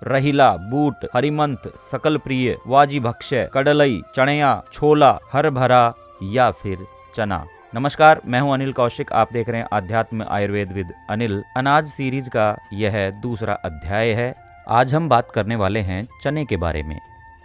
रहिला, बूट, हरिमंथ, सकल प्रिय, वाजी भक्ष्य, कडलई, चणया, छोला, हरभरा या फिर चना। नमस्कार, मैं हूं अनिल कौशिक। आप देख रहे हैं अध्यात्म आयुर्वेद विद अनिल। अनाज सीरीज का यह दूसरा अध्याय है। आज हम बात करने वाले हैं चने के बारे में।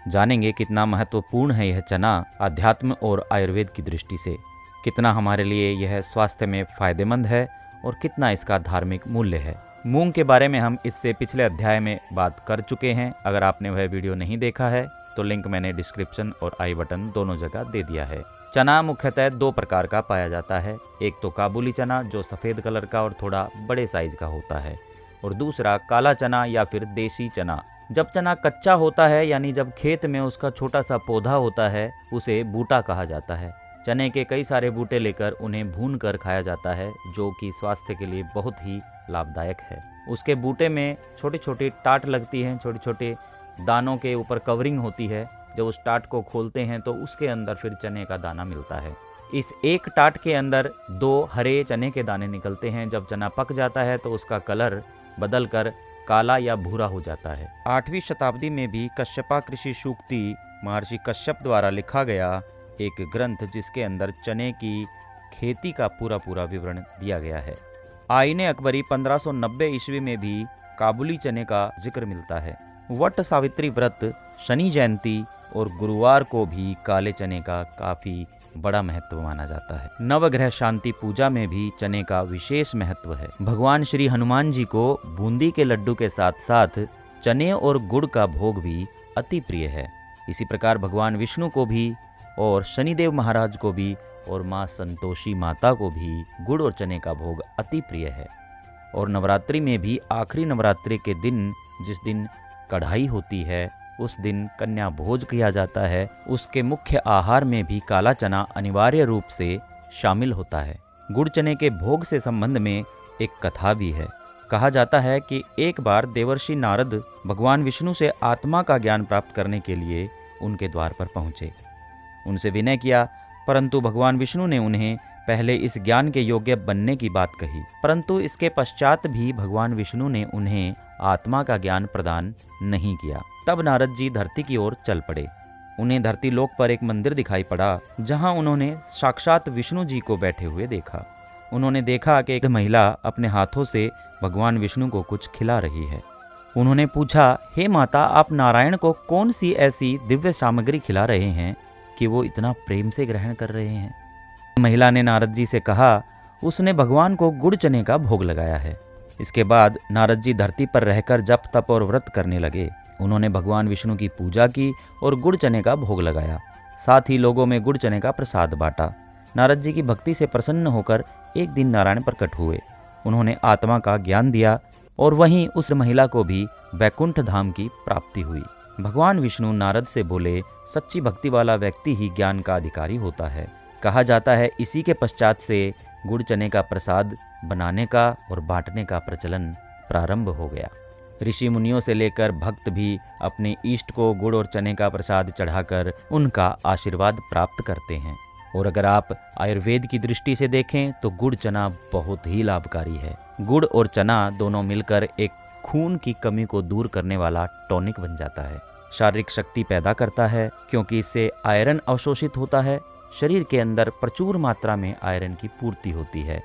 जानेंगे कितना महत्वपूर्ण है यह चना अध्यात्म और आयुर्वेद की दृष्टि से, कितना हमारे लिए यह स्वास्थ्य में फायदेमंद है और कितना इसका धार्मिक मूल्य है। मूंग के बारे में हम इससे पिछले अध्याय में बात कर चुके हैं। अगर आपने वह वीडियो नहीं देखा है तो लिंक मैंने डिस्क्रिप्शन और आई बटन दोनों जगह दे दिया है। चना मुख्यतः दो प्रकार का पाया जाता है। एक तो काबुली चना जो सफ़ेद कलर का और थोड़ा बड़े साइज का होता है, और दूसरा काला चना या फिर देसी चना। जब चना कच्चा होता है यानी जब खेत में उसका छोटा सा पौधा होता है, उसे बूटा कहा जाता है। चने के कई सारे बूटे लेकर उन्हें भून कर खाया जाता है, जो कि स्वास्थ्य के लिए बहुत ही लाभदायक है। उसके बूटे में छोटी छोटी टाट लगती हैं, छोटे छोटे दानों के ऊपर कवरिंग होती है। जब उस टाट को खोलते हैं तो उसके अंदर फिर चने का दाना मिलता है। इस एक टाट के अंदर 2 हरे चने के दाने निकलते हैं। जब चना पक जाता है तो उसका कलर बदलकर काला या भूरा हो जाता है। 8वीं शताब्दी में भी कश्यपा कृषि सूक्ति महर्षि कश्यप द्वारा लिखा गया एक ग्रंथ, जिसके अंदर चने की खेती का पूरा विवरण दिया गया है। आईने अकबरी 1590 ईस्वी में भी काबुली चने का जिक्र मिलता है। वट सावित्री व्रत, शनि जयंती और गुरुवार को भी काले चने का काफी बड़ा महत्व माना जाता है। नवग्रह शांति पूजा में भी चने का विशेष महत्व है। भगवान श्री हनुमान जी को बूंदी के लड्डू के साथ साथ चने और गुड़ का भोग भी अति प्रिय है। इसी प्रकार भगवान विष्णु को भी और शनिदेव महाराज को भी और माँ संतोषी माता को भी गुड़ और चने का भोग अति प्रिय है। और नवरात्रि में भी आखिरी नवरात्रि के दिन, जिस दिन कढ़ाई होती है, उस दिन कन्या भोज किया जाता है। उसके मुख्य आहार में भी काला चना अनिवार्य रूप से शामिल होता है। गुड़ चने के भोग से संबंध में एक कथा भी है। कहा जाता है कि एक बार देवर्षि नारद भगवान विष्णु से आत्मा का ज्ञान प्राप्त करने के लिए उनके द्वार पर पहुंचे। उनसे विनय किया, परंतु भगवान विष्णु ने उन्हें पहले इस ज्ञान के योग्य बनने की बात कही। परंतु इसके पश्चात भी भगवान विष्णु ने उन्हें आत्मा का ज्ञान प्रदान नहीं किया। तब नारद जी धरती की ओर चल पड़े। उन्हें धरती लोक पर एक मंदिर दिखाई पड़ा, जहां उन्होंने साक्षात विष्णु जी को बैठे हुए देखा। उन्होंने देखा कि एक महिला अपने हाथों से भगवान विष्णु को कुछ खिला रही है। उन्होंने पूछा, हे माता, आप नारायण को कौन सी ऐसी दिव्य सामग्री खिला रहे हैं कि वो इतना प्रेम से ग्रहण कर रहे हैं? महिला ने नारद जी से कहा, उसने भगवान को गुड़ चने का भोग लगाया है। इसके बाद नारद जी धरती पर रहकर जप तप और व्रत करने लगे। उन्होंने भगवान विष्णु की पूजा की और गुड़ चने का भोग लगाया। साथ ही लोगों में गुड़ चने का प्रसाद बांटा। नारद जी की भक्ति से प्रसन्न होकर एक दिन नारायण प्रकट हुए। उन्होंने आत्मा का ज्ञान दिया और वहीं उस महिला को भी वैकुंठ धाम की प्राप्ति हुई। भगवान विष्णु नारद से बोले, सच्ची भक्ति वाला व्यक्ति ही ज्ञान का अधिकारी होता है। कहा जाता है इसी के पश्चात से गुड़ चने का प्रसाद बनाने का और बांटने का प्रचलन प्रारंभ हो गया। ऋषि मुनियों से लेकर भक्त भी अपने इष्ट को गुड़ और चने का प्रसाद चढ़ाकर उनका आशीर्वाद प्राप्त करते हैं। और अगर आप आयुर्वेद की दृष्टि से देखें तो गुड़ चना बहुत ही लाभकारी है। गुड़ और चना दोनों मिलकर एक खून की कमी को दूर करने वाला टॉनिक बन जाता है। शारीरिक शक्ति पैदा करता है, क्योंकि इससे आयरन अवशोषित होता है। शरीर के अंदर प्रचुर मात्रा में आयरन की पूर्ति होती है।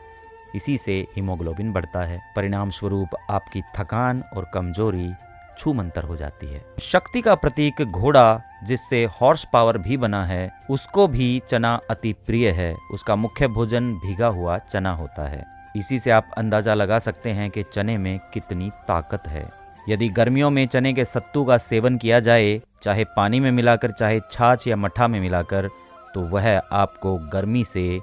इसी से हीमोग्लोबिन बढ़ता है। परिणाम स्वरूप आपकी थकान और कमजोरी छूमंतर हो जाती है। शक्ति का प्रतीक घोड़ा, जिससे हॉर्स पावर भी बना है, उसको भी चना अति प्रिय है। उसका मुख्य भोजन भीगा हुआ चना होता है। इसी से आप अंदाजा लगा सकते हैं कि चने में कितनी ताकत है। यदि गर्मियों में चने के सत्तू का सेवन किया जाए, चाहे पानी में मिलाकर, चाहे छाछ या मट्ठा में मिलाकर, तो वह आपको गर्मी से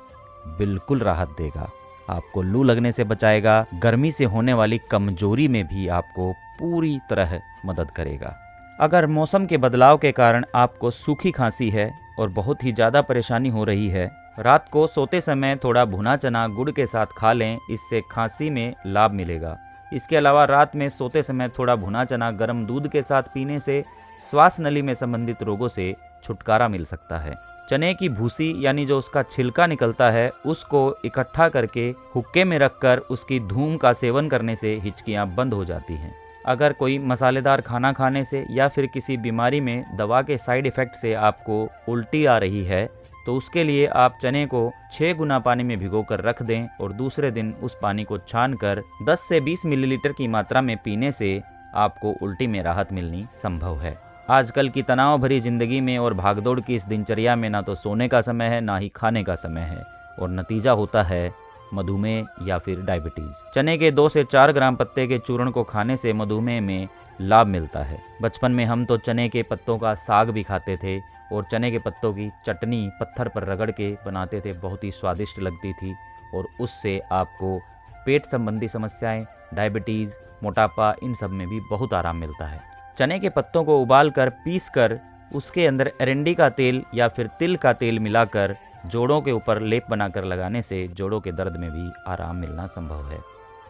बिल्कुल राहत देगा। आपको लू लगने से बचाएगा। गर्मी से होने वाली कमजोरी में भी आपको पूरी तरह मदद करेगा। अगर मौसम के बदलाव के कारण आपको सूखी खांसी है और बहुत ही ज़्यादा परेशानी हो रही है, रात को सोते समय थोड़ा भुना चना गुड़ के साथ खा लें। इससे खांसी में लाभ मिलेगा। इसके अलावा रात में सोते समय थोड़ा भुना चना गर्म दूध के साथ पीने से श्वास नली में संबंधित रोगों से छुटकारा मिल सकता है। चने की भूसी यानी जो उसका छिलका निकलता है, उसको इकट्ठा करके हुक्के में रखकर उसकी धूम का सेवन करने से हिचकियां बंद हो जाती हैं। अगर कोई मसालेदार खाना खाने से या फिर किसी बीमारी में दवा के साइड इफ़ेक्ट से आपको उल्टी आ रही है तो उसके लिए आप चने को 6 गुना पानी में भिगोकर रख दें और दूसरे दिन उस पानी को छानकर 10 से 20 मिलीलीटर की मात्रा में पीने से आपको उल्टी में राहत मिलनी संभव है। आजकल की तनाव भरी जिंदगी में और भागदौड़ की इस दिनचर्या में ना तो सोने का समय है ना ही खाने का समय है और नतीजा होता है मधुमेह या फिर डायबिटीज। चने के 2 से 4 ग्राम पत्ते के चूर्ण को खाने से मधुमेह में लाभ मिलता है। बचपन में हम तो चने के पत्तों का साग भी खाते थे और चने के पत्तों की चटनी पत्थर पर रगड़ के बनाते थे, बहुत ही स्वादिष्ट लगती थी और उससे आपको पेट संबंधी समस्याएं, डायबिटीज, मोटापा, इन सब में भी बहुत आराम मिलता है। चने के पत्तों को उबाल कर पीस कर उसके अंदर एरंडी का तेल या फिर तिल का तेल मिलाकर जोड़ों के ऊपर लेप बनाकर लगाने से जोड़ों के दर्द में भी आराम मिलना संभव है।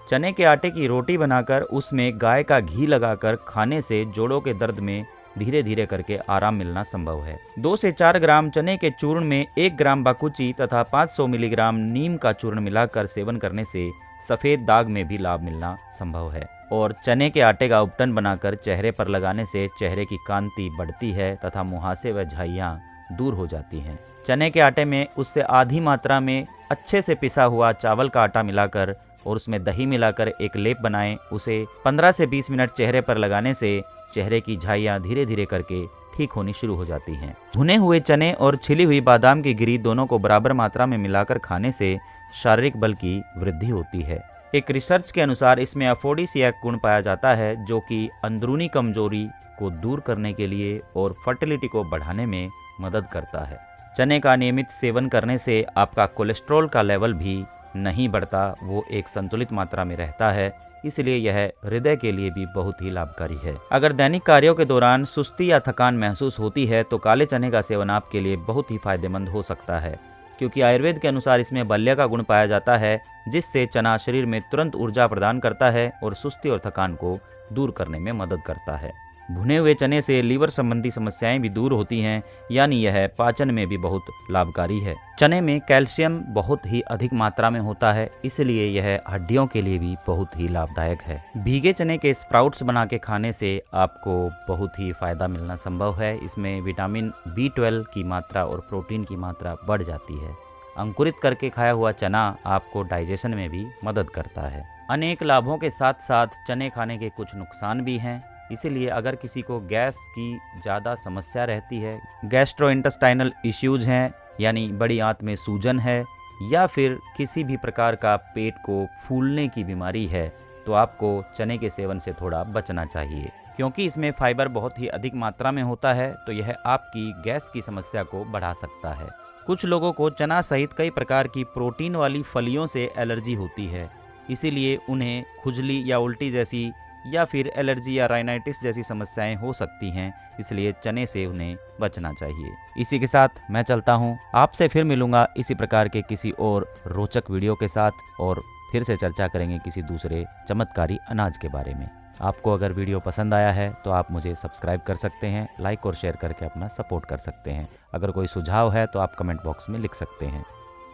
चने के आटे की रोटी बनाकर उसमें गाय का घी लगाकर खाने से जोड़ों के दर्द में धीरे धीरे करके आराम मिलना संभव है। 2 से 4 ग्राम चने के चूर्ण में 1 ग्राम बाकुची तथा 500 मिलीग्राम नीम का चूर्ण मिलाकर सेवन करने से सफेद दाग में भी लाभ मिलना संभव है। और चने के आटे का उपटन बनाकर चेहरे पर लगाने से चेहरे की कांति बढ़ती है तथा मुहासे व झाइयाँ दूर हो जाती हैं। चने के आटे में उससे आधी मात्रा में अच्छे से पिसा हुआ चावल का आटा मिलाकर और उसमें दही मिलाकर एक लेप बनाएं। उसे 15 से 20 मिनट चेहरे पर लगाने से चेहरे की झाइयाँ धीरे धीरे करके ठीक होनी शुरू हो जाती हैं। भुने हुए चने और छिली हुई बादाम की गिरी दोनों को बराबर मात्रा में मिलाकर खाने से शारीरिक बल की वृद्धि होती है। एक रिसर्च के अनुसार इसमें अफोडिसियाक गुण पाया जाता है जो कि अंदरूनी कमजोरी को दूर करने के लिए और फर्टिलिटी को बढ़ाने में मदद करता है। चने का नियमित सेवन करने से आपका कोलेस्ट्रॉल का लेवल भी नहीं बढ़ता, वो एक संतुलित मात्रा में रहता है, इसलिए यह हृदय के लिए भी बहुत ही लाभकारी है। अगर दैनिक कार्यों के दौरान सुस्ती या थकान महसूस होती है तो काले चने का सेवन आपके लिए बहुत ही फायदेमंद हो सकता है, क्योंकि आयुर्वेद के अनुसार इसमें बल्य का गुण पाया जाता है, जिससे चना शरीर में तुरंत ऊर्जा प्रदान करता है और सुस्ती और थकान को दूर करने में मदद करता है। भुने हुए चने से लीवर संबंधी समस्याएं भी दूर होती हैं, यानी यह पाचन में भी बहुत लाभकारी है। चने में कैल्शियम बहुत ही अधिक मात्रा में होता है, इसलिए यह हड्डियों के लिए भी बहुत ही लाभदायक है। भीगे चने के स्प्राउट्स बना के खाने से आपको बहुत ही फायदा मिलना संभव है। इसमें विटामिन B12 की मात्रा और प्रोटीन की मात्रा बढ़ जाती है। अंकुरित करके खाया हुआ चना आपको डाइजेशन में भी मदद करता है। अनेक लाभों के साथ साथ चने खाने के कुछ नुकसान भी हैं, इसीलिए अगर किसी को गैस की ज़्यादा समस्या रहती है, गैस्ट्रोइंटेस्टाइनल इश्यूज हैं यानी बड़ी आंत में सूजन है, या फिर किसी भी प्रकार का पेट को फूलने की बीमारी है, तो आपको चने के सेवन से थोड़ा बचना चाहिए, क्योंकि इसमें फाइबर बहुत ही अधिक मात्रा में होता है, तो यह आपकी गैस की समस्या को बढ़ा सकता है। कुछ लोगों को चना सहित कई प्रकार की प्रोटीन वाली फलियों से एलर्जी होती है, इसीलिए उन्हें खुजली या उल्टी जैसी या फिर एलर्जी या राइनाइटिस जैसी समस्याएं हो सकती हैं, इसलिए चने से उन्हें बचना चाहिए। इसी के साथ मैं चलता हूं, आपसे फिर मिलूंगा इसी प्रकार के किसी और रोचक वीडियो के साथ और फिर से चर्चा करेंगे किसी दूसरे चमत्कारी अनाज के बारे में। आपको अगर वीडियो पसंद आया है तो आप मुझे सब्सक्राइब कर सकते हैं, लाइक और शेयर करके अपना सपोर्ट कर सकते हैं। अगर कोई सुझाव है तो आप कमेंट बॉक्स में लिख सकते हैं।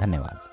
धन्यवाद।